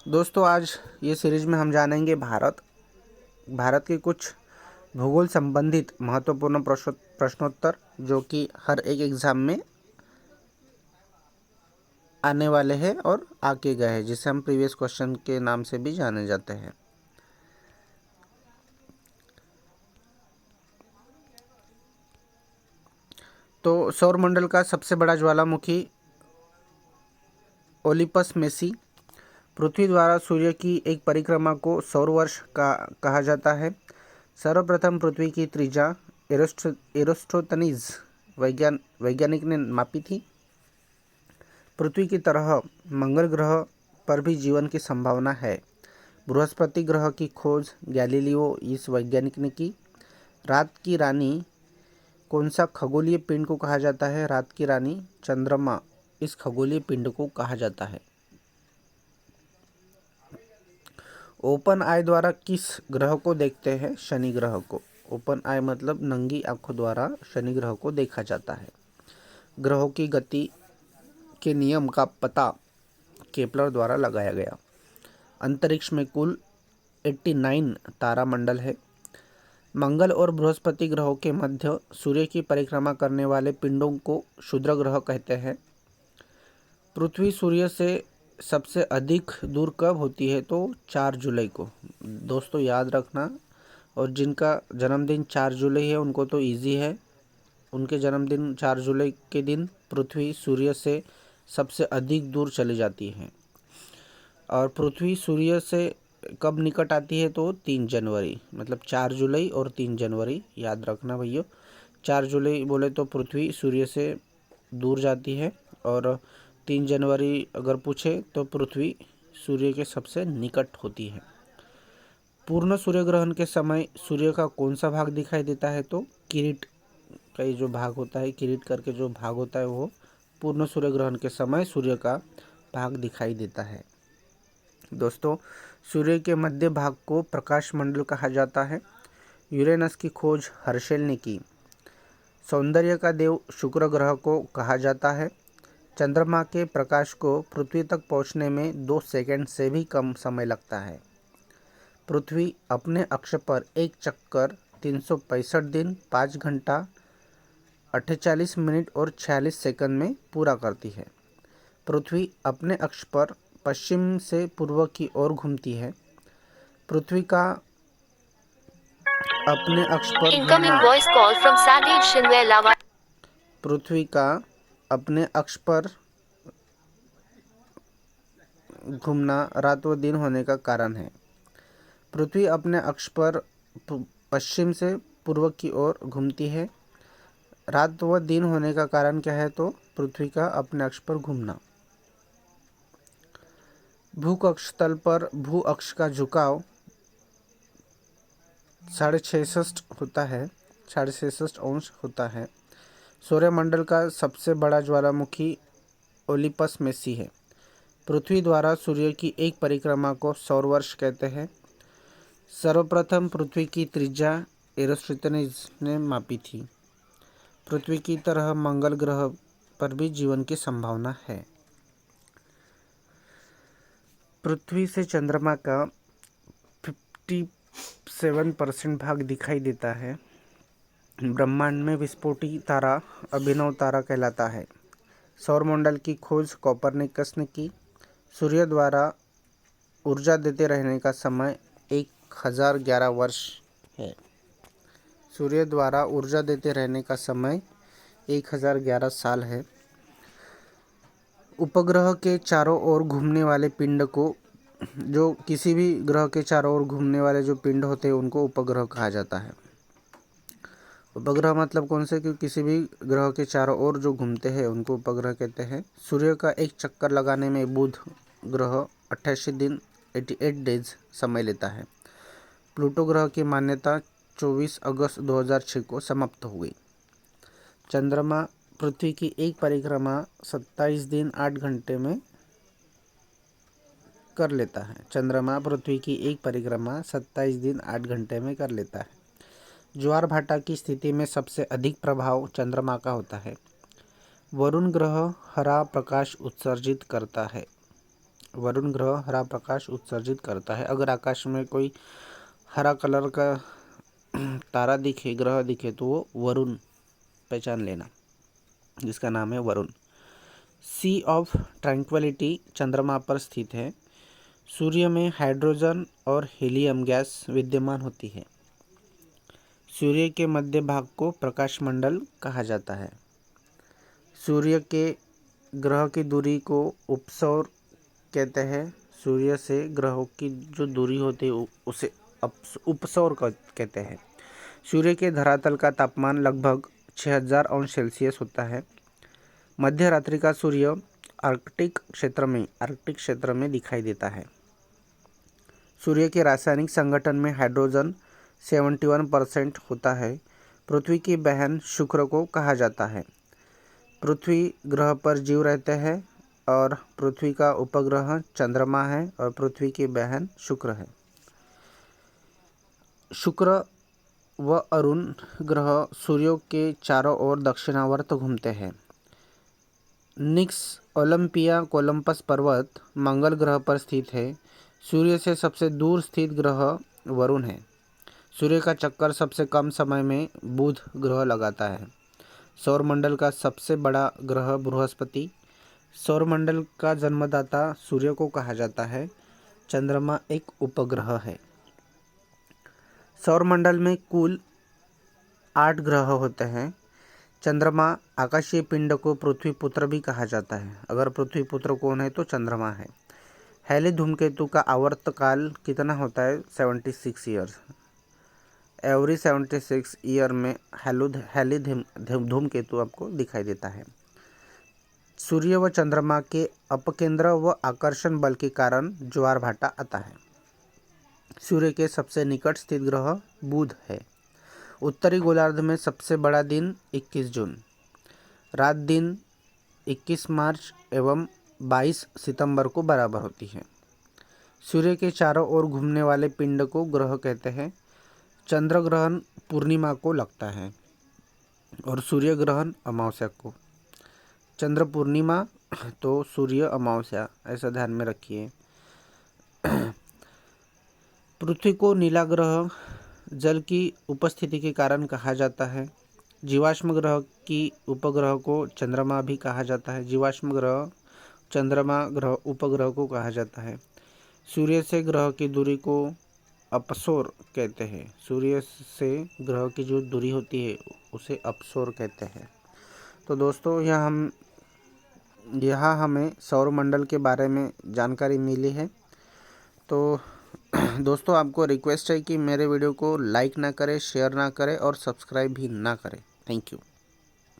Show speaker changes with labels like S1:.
S1: दोस्तों, आज ये सीरीज में हम जानेंगे भारत के कुछ भूगोल संबंधित महत्वपूर्ण प्रश्नोत्तर जो कि हर एक एग्जाम में आने वाले हैं और आके गए हैं, जिसे हम प्रीवियस क्वेश्चन के नाम से भी जाने जाते हैं। तो सौरमंडल का सबसे बड़ा ज्वालामुखी ओलिपस मेसी पृथ्वी द्वारा सूर्य की एक परिक्रमा को सौर वर्ष का कहा जाता है। सर्वप्रथम पृथ्वी की त्रिज्या एरोस्ट्रोतनीज वैज्ञानिक ने मापी थी। पृथ्वी की तरह मंगल ग्रह पर भी जीवन की संभावना है। बृहस्पति ग्रह की खोज गैलीलियो इस वैज्ञानिक ने की। रात की रानी कौन सा खगोलीय पिंड को कहा जाता है? रात की रानी चंद्रमा इस खगोलीय पिंड को कहा जाता है। ओपन आई द्वारा किस ग्रह को देखते हैं? शनि ग्रह को। ओपन आई मतलब नंगी आंखों द्वारा शनि ग्रह को देखा जाता है। ग्रहों की गति के नियम का पता केपलर द्वारा लगाया गया। अंतरिक्ष में कुल 89 तारामंडल है। मंगल और बृहस्पति ग्रहों के मध्य सूर्य की परिक्रमा करने वाले पिंडों को क्षुद्र ग्रह कहते हैं। पृथ्वी सूर्य से सबसे अधिक दूर कब होती है? तो 4 जुलाई को। दोस्तों याद रखना, और जिनका जन्मदिन 4 जुलाई है उनको तो इजी है। उनके जन्मदिन 4 जुलाई के दिन पृथ्वी सूर्य से सबसे अधिक दूर चली जाती है। और पृथ्वी सूर्य से कब निकट आती है? तो 3 जनवरी, मतलब 4 जुलाई और 3 जनवरी याद रखना भैया। 4 जुलाई बोले तो पृथ्वी सूर्य से दूर जाती है, और 3 जनवरी अगर पूछे तो पृथ्वी सूर्य के सबसे निकट होती है। पूर्ण सूर्य ग्रहण के समय सूर्य का कौन सा भाग दिखाई देता है? तो किरीट का ये जो भाग होता है, किरीट करके जो भाग होता है, वो पूर्ण सूर्य ग्रहण के समय सूर्य का भाग दिखाई देता है। दोस्तों, सूर्य के मध्य भाग को प्रकाश मंडल कहा जाता है। यूरेनस की खोज हर्शेल ने की। सौंदर्य का देव शुक्र ग्रह को कहा जाता है। चंद्रमा के प्रकाश को पृथ्वी तक पहुंचने में 2 सेकंड से भी कम समय लगता है। पृथ्वी अपने अक्ष पर एक चक्कर 365 दिन 5 घंटा 48 मिनट और 46 सेकंड में पूरा करती है। पृथ्वी अपने अक्ष पर पश्चिम से पूर्व की ओर घूमती है। पृथ्वी का अपने अक्ष पर
S2: Incoming
S1: घूमना
S2: voice call from Sandeep Shinway Lava.
S1: पृथ्वी का अपने अक्ष पर घूमना रात व दिन होने का कारण है। पृथ्वी अपने अक्ष पर पश्चिम से पूर्व की ओर घूमती है। रात व दिन होने का कारण क्या है? तो पृथ्वी का अपने अक्ष पर घूमना। भूकक्ष तल पर भू अक्ष का झुकाव 66.5 होता है, 66.5 अंश होता है। सौरमंडल का सबसे बड़ा ज्वालामुखी ओलिपस मेसी है। पृथ्वी द्वारा सूर्य की एक परिक्रमा को सौर वर्ष कहते हैं। सर्वप्रथम पृथ्वी की त्रिज्या एरोस्ट्रोतनीज ने मापी थी। पृथ्वी की तरह मंगल ग्रह पर भी जीवन की संभावना है। पृथ्वी से चंद्रमा का 57% भाग दिखाई देता है। ब्रह्मांड में विस्फोटी तारा अभिनव तारा कहलाता है। सौरमंडल की खोज कोपरनिकस ने की। सूर्य द्वारा ऊर्जा देते रहने का समय 1011 वर्ष है। सूर्य द्वारा ऊर्जा देते रहने का समय 1011 साल है। उपग्रह के चारों ओर घूमने वाले पिंड को, जो किसी भी ग्रह के चारों ओर घूमने वाले जो पिंड होते हैं उनको उपग्रह कहा जाता है। उपग्रह मतलब कौन से? कि किसी भी ग्रह के चारों ओर जो घूमते हैं उनको उपग्रह कहते हैं। सूर्य का एक चक्कर लगाने में बुध ग्रह 88 दिन 88 डेज समय लेता है। प्लूटो ग्रह की मान्यता 24 अगस्त 2006 को समाप्त हो गई। चंद्रमा पृथ्वी की एक परिक्रमा 27 दिन 8 घंटे में कर लेता है। चंद्रमा पृथ्वी की एक परिक्रमा 27 दिन 8 घंटे में कर लेता है। ज्वार भाटा की स्थिति में सबसे अधिक प्रभाव चंद्रमा का होता है। वरुण ग्रह हरा प्रकाश उत्सर्जित करता है। वरुण ग्रह हरा प्रकाश उत्सर्जित करता है। अगर आकाश में कोई हरा कलर का तारा दिखे, ग्रह दिखे, तो वो वरुण पहचान लेना, जिसका नाम है वरुण। सी ऑफ ट्रैंक्विलिटी चंद्रमा पर स्थित है। सूर्य में हाइड्रोजन और हीलियम गैस विद्यमान होती है। सूर्य के मध्य भाग को प्रकाश मंडल कहा जाता है। सूर्य के ग्रह की दूरी को उपसौर कहते हैं। सूर्य से ग्रहों की जो दूरी होती है उसे उपसौर कहते हैं। सूर्य के धरातल का तापमान लगभग 6000 अंश सेल्सियस होता है। मध्य रात्रि का सूर्य आर्कटिक क्षेत्र में दिखाई देता है। सूर्य के रासायनिक संगठन में हाइड्रोजन 71% होता है। पृथ्वी की बहन शुक्र को कहा जाता है। पृथ्वी ग्रह पर जीव रहते हैं और पृथ्वी का उपग्रह चंद्रमा है और पृथ्वी की बहन शुक्र है। शुक्र व अरुण ग्रह सूर्य के चारों ओर दक्षिणावर्त घूमते हैं। निक्स ओलंपिया कोलंबस पर्वत मंगल ग्रह पर स्थित है। सूर्य से सबसे दूर स्थित ग्रह वरुण है। सूर्य का चक्कर सबसे कम समय में बुध ग्रह लगाता है। सौरमंडल का सबसे बड़ा ग्रह बृहस्पति। सौरमंडल का जन्मदाता सूर्य को कहा जाता है। चंद्रमा एक उपग्रह है। सौरमंडल में कुल 8 ग्रह होते हैं। चंद्रमा आकाशीय पिंड को पृथ्वी पुत्र भी कहा जाता है। अगर पृथ्वी पुत्र कौन है तो चंद्रमा है। हैली धूमकेतु का आवर्तकाल कितना होता है? 76 ईयर्स। एवरी 76 ईयर में हैली धूमकेतु आपको दिखाई देता है। सूर्य व चंद्रमा के अपकेंद्र व आकर्षण बल के कारण ज्वार भाटा आता है। सूर्य के सबसे निकट स्थित ग्रह बुध है। उत्तरी गोलार्ध में सबसे बड़ा दिन 21 जून, रात दिन 21 मार्च एवं 22 सितंबर को बराबर होती है। सूर्य के चारों ओर घूमने वाले पिंड को ग्रह कहते हैं। चंद्र ग्रहण पूर्णिमा को लगता है और सूर्य ग्रहण अमावस्या को। चंद्र पूर्णिमा तो सूर्य अमावस्या, ऐसा ध्यान में रखिए। पृथ्वी को नीला ग्रह जल की उपस्थिति के कारण कहा जाता है। जीवाश्म ग्रह की उपग्रह को चंद्रमा भी कहा जाता है। जीवाश्म ग्रह चंद्रमा ग्रह उपग्रह को कहा जाता है। सूर्य से ग्रह की दूरी को अपसौर कहते हैं। सूर्य से ग्रह की जो दूरी होती है उसे अपसौर कहते हैं। तो दोस्तों यहाँ हमें सौरमंडल के बारे में जानकारी मिली है। तो दोस्तों आपको रिक्वेस्ट है कि मेरे वीडियो को लाइक ना करें, शेयर ना करें और सब्सक्राइब भी ना करें। Thank you.